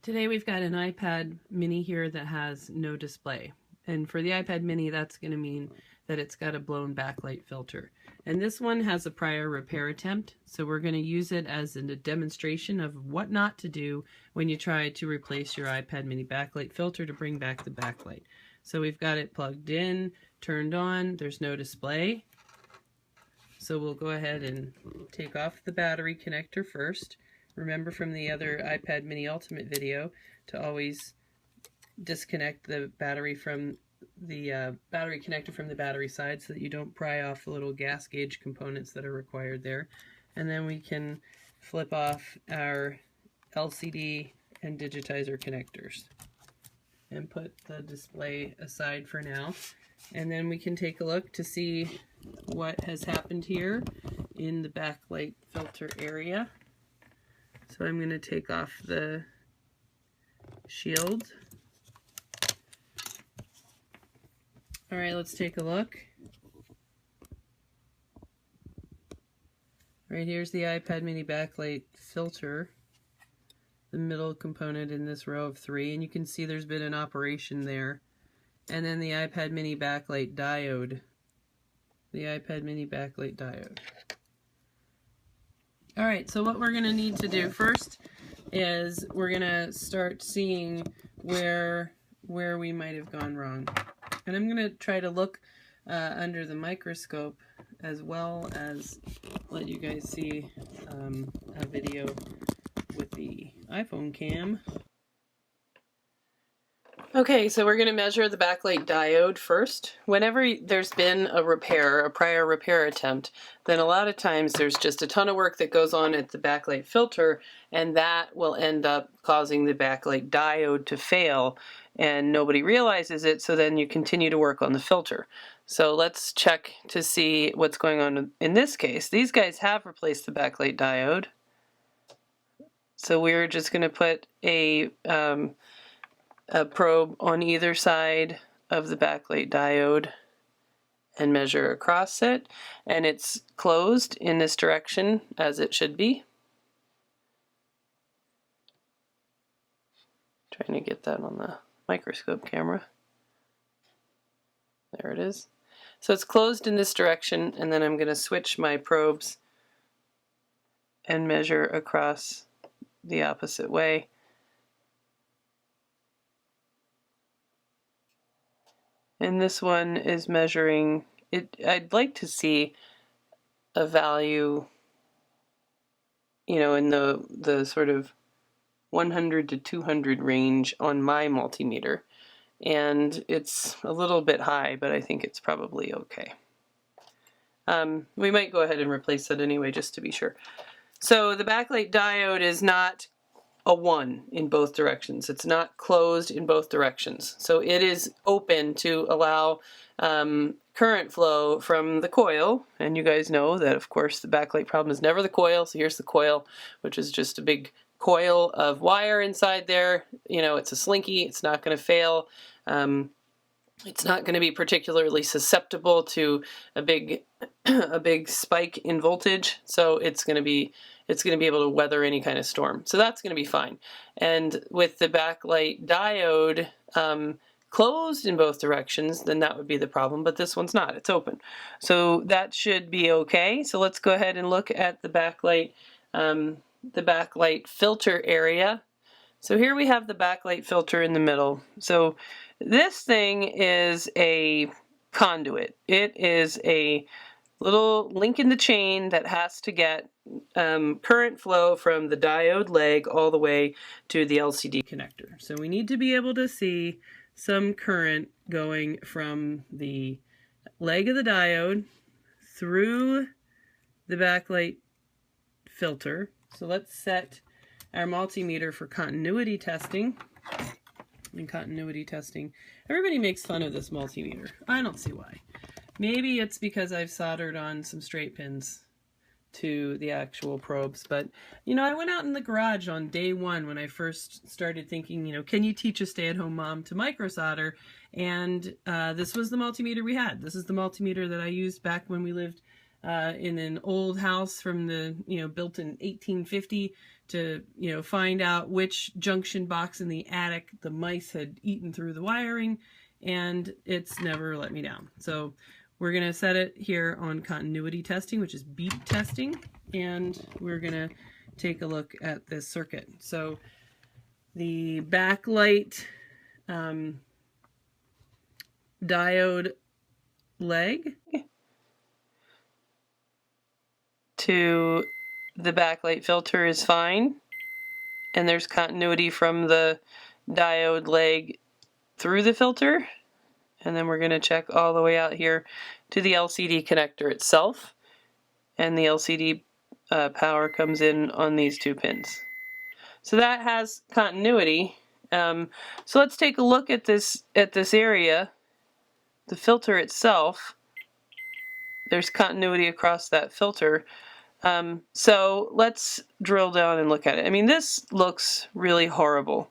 Today we've got an iPad mini here that has no display. And for the iPad mini, that's going to mean that it's got a blown backlight filter. And this one has a prior repair attempt, so we're going to use it as a demonstration of what not to do when you try to replace your iPad mini backlight filter to bring back the backlight. So we've got it plugged in, turned on, there's no display. So we'll go ahead and take off the battery connector first. Remember from the other iPad mini Ultimate video to always disconnect the battery from the battery connector from the battery side so that you don't pry off the little gas gauge components that are required there. And then we can flip off our LCD and digitizer connectors and put the display aside for now. And then we can take a look to see what has happened here in the backlight filter area. So I'm going to take off the shield. All right, let's take a look. Right here's the iPad mini backlight filter, the middle component in this row of 3, and you can see there's been an operation there. And then the iPad mini backlight diode. The iPad mini backlight diode. All right, so what we're going to need to do first is we're going to start seeing where we might have gone wrong. And I'm going to try to look under the microscope as well as let you guys see a video with the iPhone cam. Okay, so we're going to measure the backlight diode first. Whenever there's been a repair, a prior repair attempt, then a lot of times there's just a ton of work that goes on at the backlight filter, and that will end up causing the backlight diode to fail, and nobody realizes it, so then you continue to work on the filter. So let's check to see what's going on in this case. These guys have replaced the backlight diode. So we're just going to put a probe on either side of the backlight diode and measure across it, and it's closed in this direction as it should be. Trying to get that on the microscope camera. There it is. So it's closed in this direction, and then I'm going to switch my probes and measure across the opposite way. And this one is measuring it. I'd like to see a value, you know, in the sort of 100 to 200 range on my multimeter. And it's a little bit high, but I think it's probably okay. We might go ahead and replace that anyway, just to be sure. So the backlight diode is not a 1 in both directions. It's not closed in both directions. So it is open to allow current flow from the coil. And you guys know that, of course, the backlight problem is never the coil. So here's the coil, which is just a big coil of wire inside there. You know, it's a slinky. It's not going to fail. It's not going to be particularly susceptible to a big spike in voltage. So it's going to be able to weather any kind of storm. So that's going to be fine. And with the backlight diode closed in both directions, then that would be the problem, but this one's not. It's open. So that should be okay. So let's go ahead and look at the backlight filter area. So here we have the backlight filter in the middle. So this thing is a conduit. It is a little link in the chain that has to get current flow from the diode leg all the way to the LCD connector. So we need to be able to see some current going from the leg of the diode through the backlight filter. So let's set our multimeter for continuity testing. In continuity testing, everybody makes fun of this multimeter. I don't see why. Maybe it's because I've soldered on some straight pins to the actual probes, but you know, I went out in the garage on day 1 when I first started thinking, you know, can you teach a stay-at-home mom to micro solder? And this was the multimeter we had. This is the multimeter that I used back when we lived in an old house from the, you know, built in 1850 to, you know, find out which junction box in the attic the mice had eaten through the wiring, and it's never let me down. So we're going to set it here on continuity testing, which is beep testing, and we're going to take a look at this circuit. So the backlight diode leg to the backlight filter is fine, and there's continuity from the diode leg through the filter. And then we're going to check all the way out here to the LCD connector itself, and the LCD power comes in on these two pins. So that has continuity. So let's take a look at this area. The filter itself, there's continuity across that filter. So let's drill down and look at it. I mean, this looks really horrible.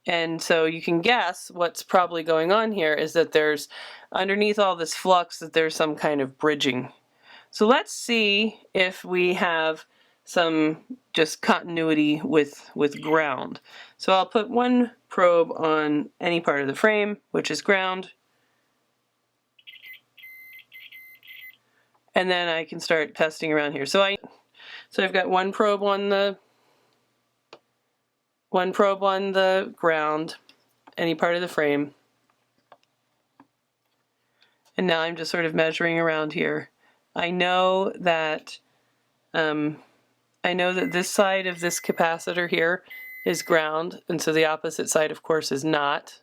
And so you can guess what's probably going on here is that there's, underneath all this flux, that there's some kind of bridging. So let's see if we have some just continuity with ground. So I'll put one probe on any part of the frame, which is ground. And then I can start testing around here. So I've got one probe on the ground, any part of the frame. And now I'm just sort of measuring around here. I know that this side of this capacitor here is ground, and so the opposite side, of course, is not.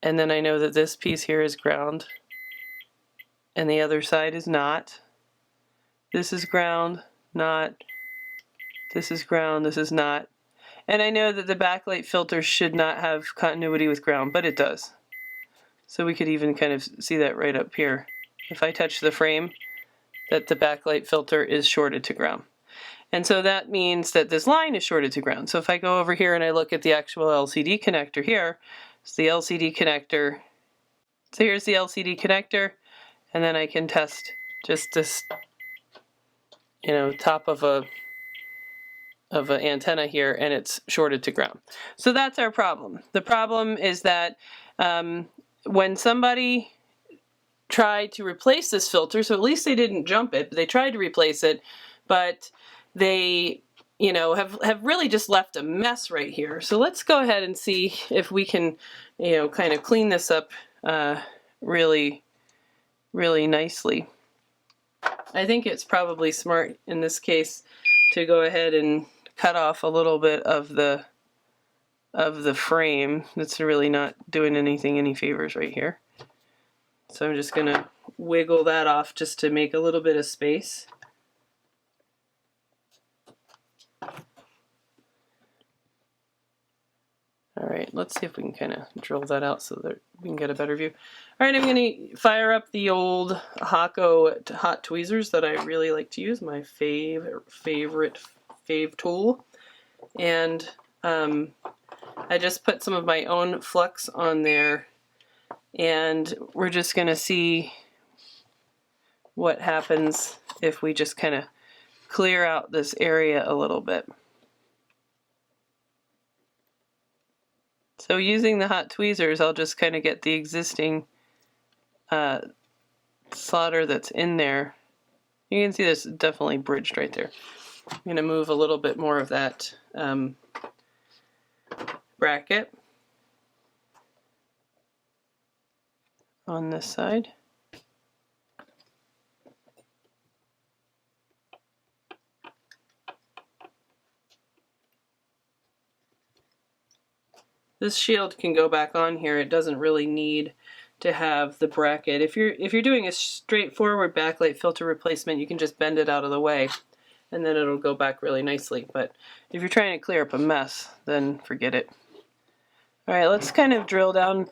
And then I know that this piece here is ground, and the other side is not. This is ground, not. This is ground, this is not. And I know that the backlight filter should not have continuity with ground, but it does. So we could even kind of see that right up here. If I touch the frame, that the backlight filter is shorted to ground. And so that means that this line is shorted to ground. So if I go over here and I look at the actual LCD connector here, it's the LCD connector. So here's the LCD connector, and then I can test just this, you know, top of an antenna here, and it's shorted to ground. So that's our problem. The problem is that when somebody tried to replace this filter, so at least they didn't jump it, but they tried to replace it, but they, you know, have really just left a mess right here. So let's go ahead and see if we can, you know, kind of clean this up really, really nicely. I think it's probably smart in this case to go ahead and cut off a little bit of the frame. That's really not doing any favors right here. So I'm just gonna wiggle that off just to make a little bit of space. All right, let's see if we can kind of drill that out so that we can get a better view. All right, I'm going to fire up the old Hakko hot tweezers that I really like to use, my favorite tool. And I just put some of my own flux on there, and we're just going to see what happens if we just kind of clear out this area a little bit. So using the hot tweezers, I'll just kind of get the existing solder that's in there. You can see this is definitely bridged right there. I'm going to move a little bit more of that bracket on this side. This shield can go back on here. It doesn't really need to have the bracket. If you're doing a straightforward backlight filter replacement, you can just bend it out of the way, and then it'll go back really nicely. But if you're trying to clear up a mess, then forget it. All right, let's kind of drill down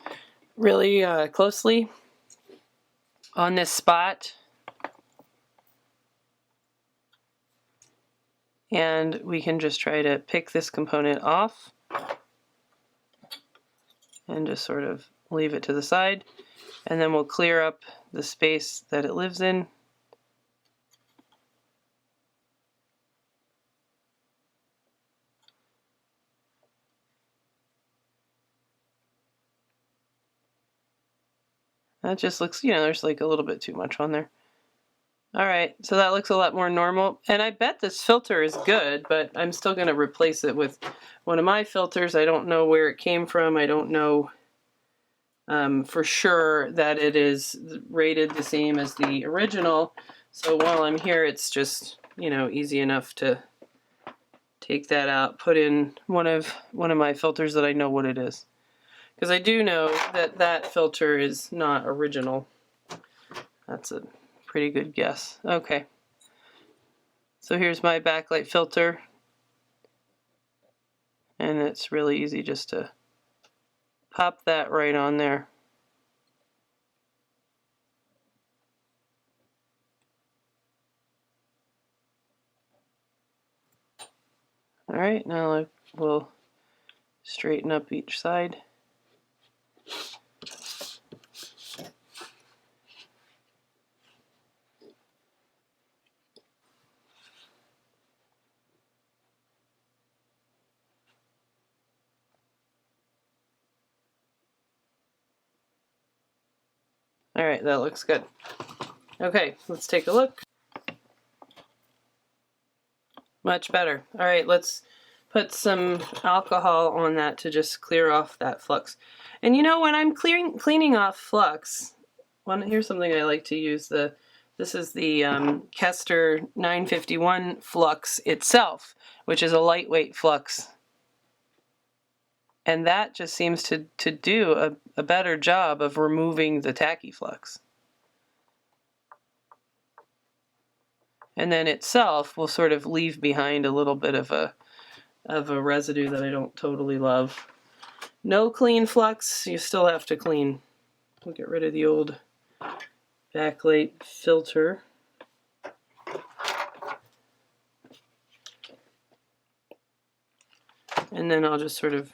really closely on this spot. And we can just try to pick this component off and just sort of leave it to the side, and then we'll clear up the space that it lives in. That just looks, you know, there's like a little bit too much on there. All right, so that looks a lot more normal. And I bet this filter is good, but I'm still going to replace it with one of my filters. I don't know where it came from. I don't know for sure that it is rated the same as the original. So while I'm here, it's just, you know, easy enough to take that out, put in one of my filters that I know what it is. Because I do know that that filter is not original. That's a pretty good guess. Okay. So here's my backlight filter. And it's really easy just to pop that right on there. All right, now we'll straighten up each side. All right, that looks good. Okay, let's take a look. Much better. All right, let's put some alcohol on that to just clear off that flux. And you know, when I'm cleaning off flux, here's something I like to use. This is the Kester 951 flux itself, which is a lightweight flux. And that just seems to do a better job of removing the tacky flux. And then itself will sort of leave behind a little bit of a residue that I don't totally love. No clean flux, you still have to clean. We'll get rid of the old backlight filter. And then I'll just sort of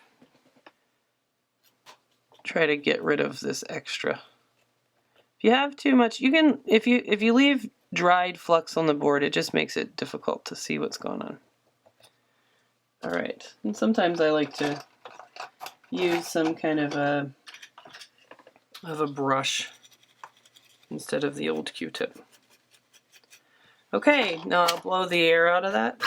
try to get rid of this extra. If you have too much, you can, if you leave dried flux on the board, it just makes it difficult to see what's going on. All right, and sometimes I like to use some kind of a brush instead of the old Q-tip. Okay, now I'll blow the air out of that.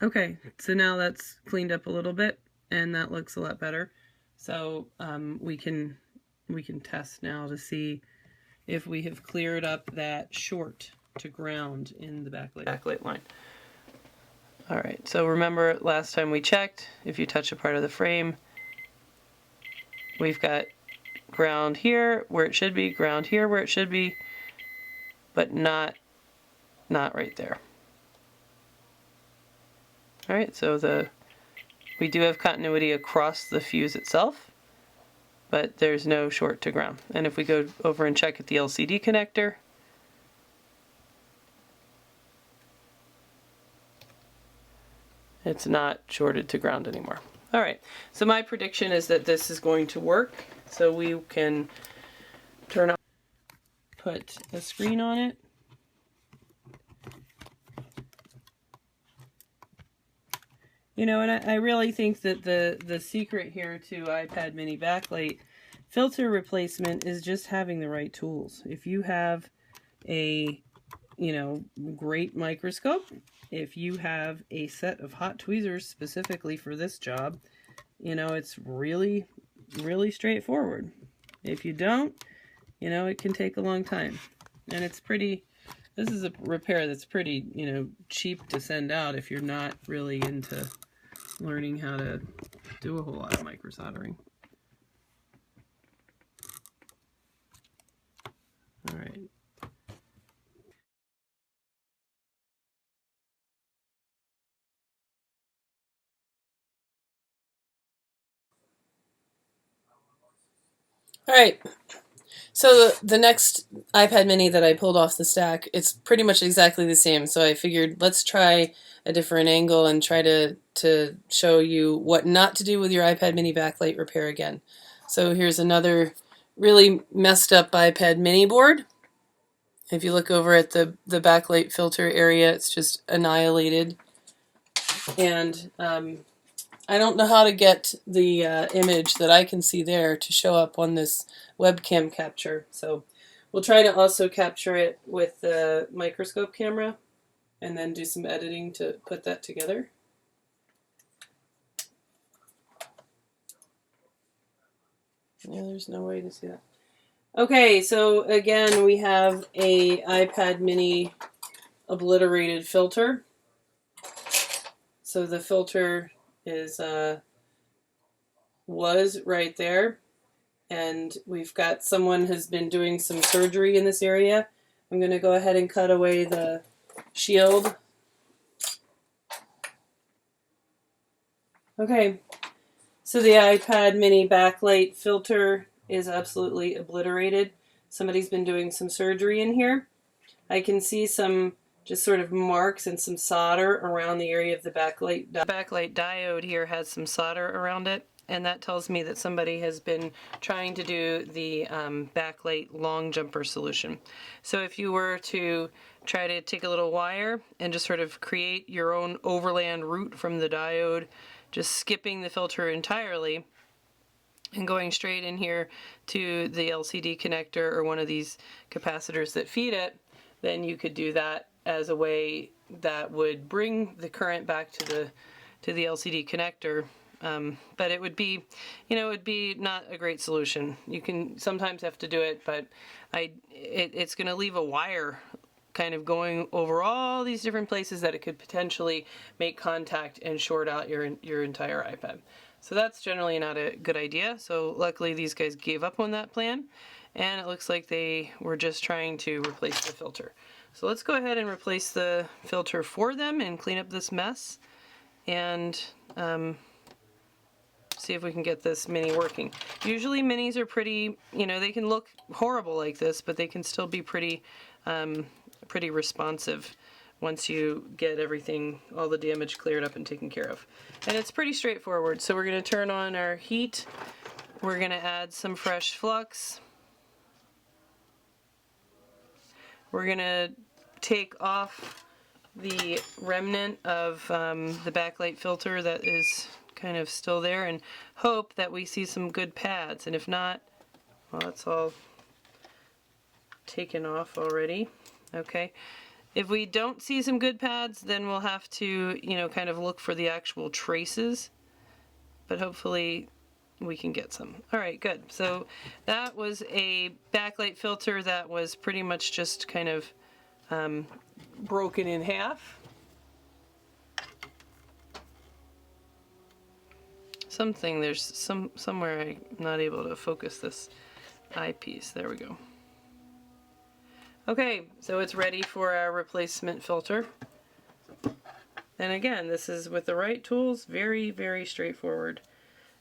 Okay, so now that's cleaned up a little bit, and that looks a lot better. So we can test now to see if we have cleared up that short to ground in the backlight line. All right, so remember last time we checked, if you touch a part of the frame, we've got ground here where it should be, ground here where it should be, but not right there. All right, so we do have continuity across the fuse itself, but there's no short to ground. And if we go over and check at the LCD connector, it's not shorted to ground anymore. All right, so my prediction is that this is going to work. So we can put a screen on it. You know, and I really think that the secret here to iPad mini backlight filter replacement is just having the right tools. If you have a, you know, great microscope, if you have a set of hot tweezers specifically for this job, you know, it's really, really straightforward. If you don't, you know, it can take a long time. And it's pretty, this is a repair that's pretty, you know, cheap to send out if you're not really into learning how to do a whole lot of micro soldering. All right. All right. So the next iPad mini that I pulled off the stack, it's pretty much exactly the same. So I figured let's try a different angle and try to show you what not to do with your iPad mini backlight repair again. So here's another really messed up iPad mini board. If you look over at the backlight filter area, it's just annihilated. And I don't know how to get the image that I can see there to show up on this webcam capture. So we'll try to also capture it with the microscope camera and then do some editing to put that together. Yeah, there's no way to see that. Okay, so again, we have a iPad mini obliterated filter. So the filter is was right there, and we've got someone has been doing some surgery in this area. I'm going to go ahead and cut away the shield. Okay, so the iPad mini backlight filter is absolutely obliterated. Somebody's been doing some surgery in here. I can see some just sort of marks and some solder around the area of the backlight. The backlight diode here has some solder around it, and that tells me that somebody has been trying to do the backlight long jumper solution. So if you were to try to take a little wire and just sort of create your own overland route from the diode, just skipping the filter entirely and going straight in here to the LCD connector or one of these capacitors that feed it, then you could do that as a way that would bring the current back to the LCD connector. But it would be, it would be not a great solution. You can sometimes have to do it, but it's going to leave a wire kind of going over all these different places that it could potentially make contact and short out your entire iPad. So that's generally not a good idea. So luckily these guys gave up on that plan, and it looks like they were just trying to replace the filter. So let's go ahead and replace the filter for them and clean up this mess and see if we can get this mini working. Usually minis are pretty, they can look horrible like this, but they can still be pretty responsive once you get everything, all the damage cleared up and taken care of. And it's pretty straightforward. So we're going to turn on our heat. We're going to add some fresh flux. We're going to take off the remnant of the backlight filter that is kind of still there and hope that we see some good pads. And if not, well, it's all taken off already. Okay. If we don't see some good pads, then we'll have to, kind of look for the actual traces, but hopefully we can get some. All right, good. So that was a backlight filter that was pretty much just kind of broken in half. There's somewhere I'm not able to focus this eyepiece. There we go. Okay, so it's ready for our replacement filter. And again, this is with the right tools, very, very straightforward.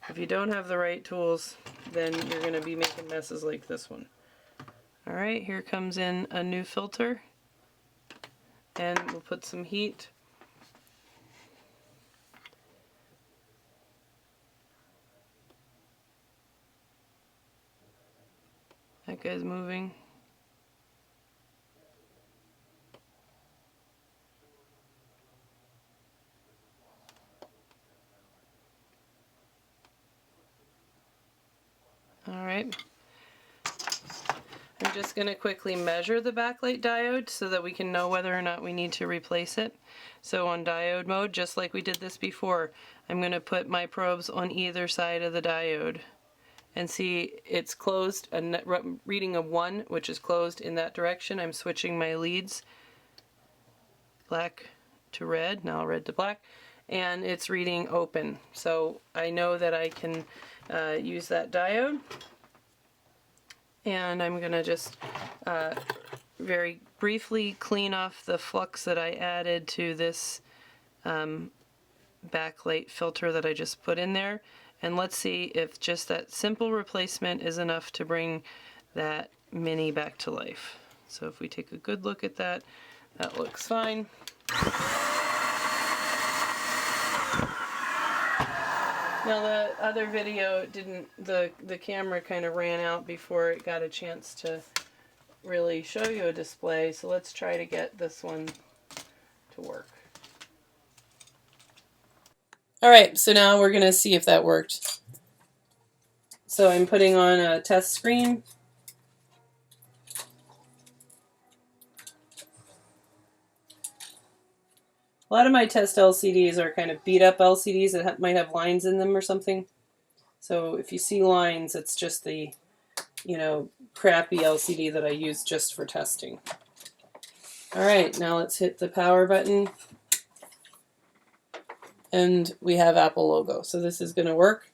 If you don't have the right tools, then you're going to be making messes like this one. Alright, here comes in a new filter. And we'll put some heat. That guy's moving. Alright. I'm just going to quickly measure the backlight diode so that we can know whether or not we need to replace it. So on diode mode, just like we did this before, I'm going to put my probes on either side of the diode and see it's closed, a reading of 1, which is closed in that direction. I'm switching my leads, black to red, now red to black, and it's reading open. So I know that I can use that diode. And I'm going to just very briefly clean off the flux that I added to this backlight filter that I just put in there. And let's see if just that simple replacement is enough to bring that mini back to life. So if we take a good look at that, that looks fine. Now the other video didn't, the camera kind of ran out before it got a chance to really show you a display, so let's try to get this one to work. Alright, so now we're going to see if that worked. So I'm putting on a test screen. A lot of my test LCDs are kind of beat up LCDs that might have lines in them or something. So if you see lines, it's just the, crappy LCD that I use just for testing. Alright, now let's hit the power button. And we have Apple logo. So this is going to work.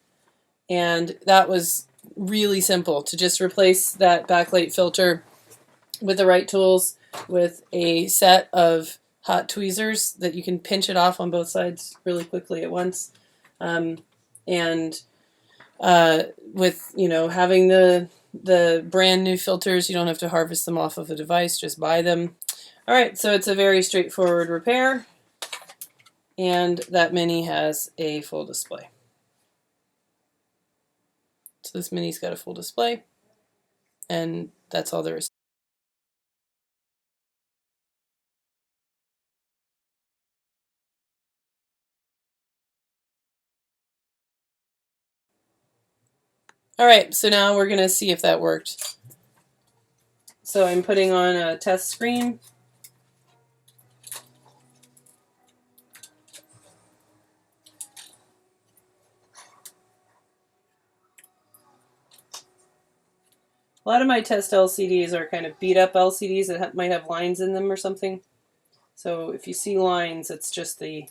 And that was really simple, to just replace that backlight filter with the right tools, with a set of hot tweezers that you can pinch it off on both sides really quickly at once. With, having the brand new filters, you don't have to harvest them off of a device, just buy them. All right, so it's a very straightforward repair, and that Mini has a full display. So this Mini's got a full display, and that's all there is. Alright, so now we're going to see if that worked. So I'm putting on a test screen. A lot of my test LCDs are kind of beat up LCDs that might have lines in them or something. So if you see lines, it's just the,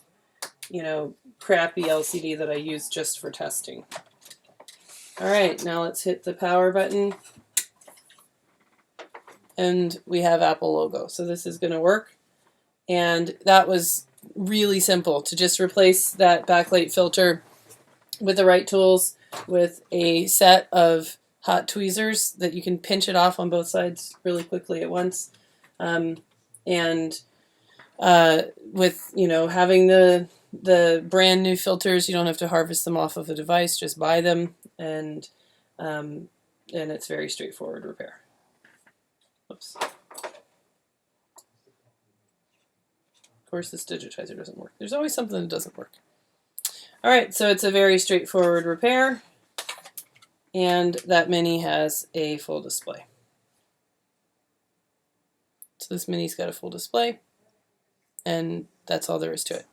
crappy LCD that I use just for testing. Alright, now let's hit the power button. And we have Apple logo. So this is going to work. And that was really simple, to just replace that backlight filter with the right tools, with a set of hot tweezers that you can pinch it off on both sides really quickly at once. With, having the brand new filters, you don't have to harvest them off of a device, just buy them, and it's very straightforward repair. Oops. Of course, this digitizer doesn't work. There's always something that doesn't work. Alright, so it's a very straightforward repair, and that Mini has a full display. So this Mini's got a full display, and that's all there is to it.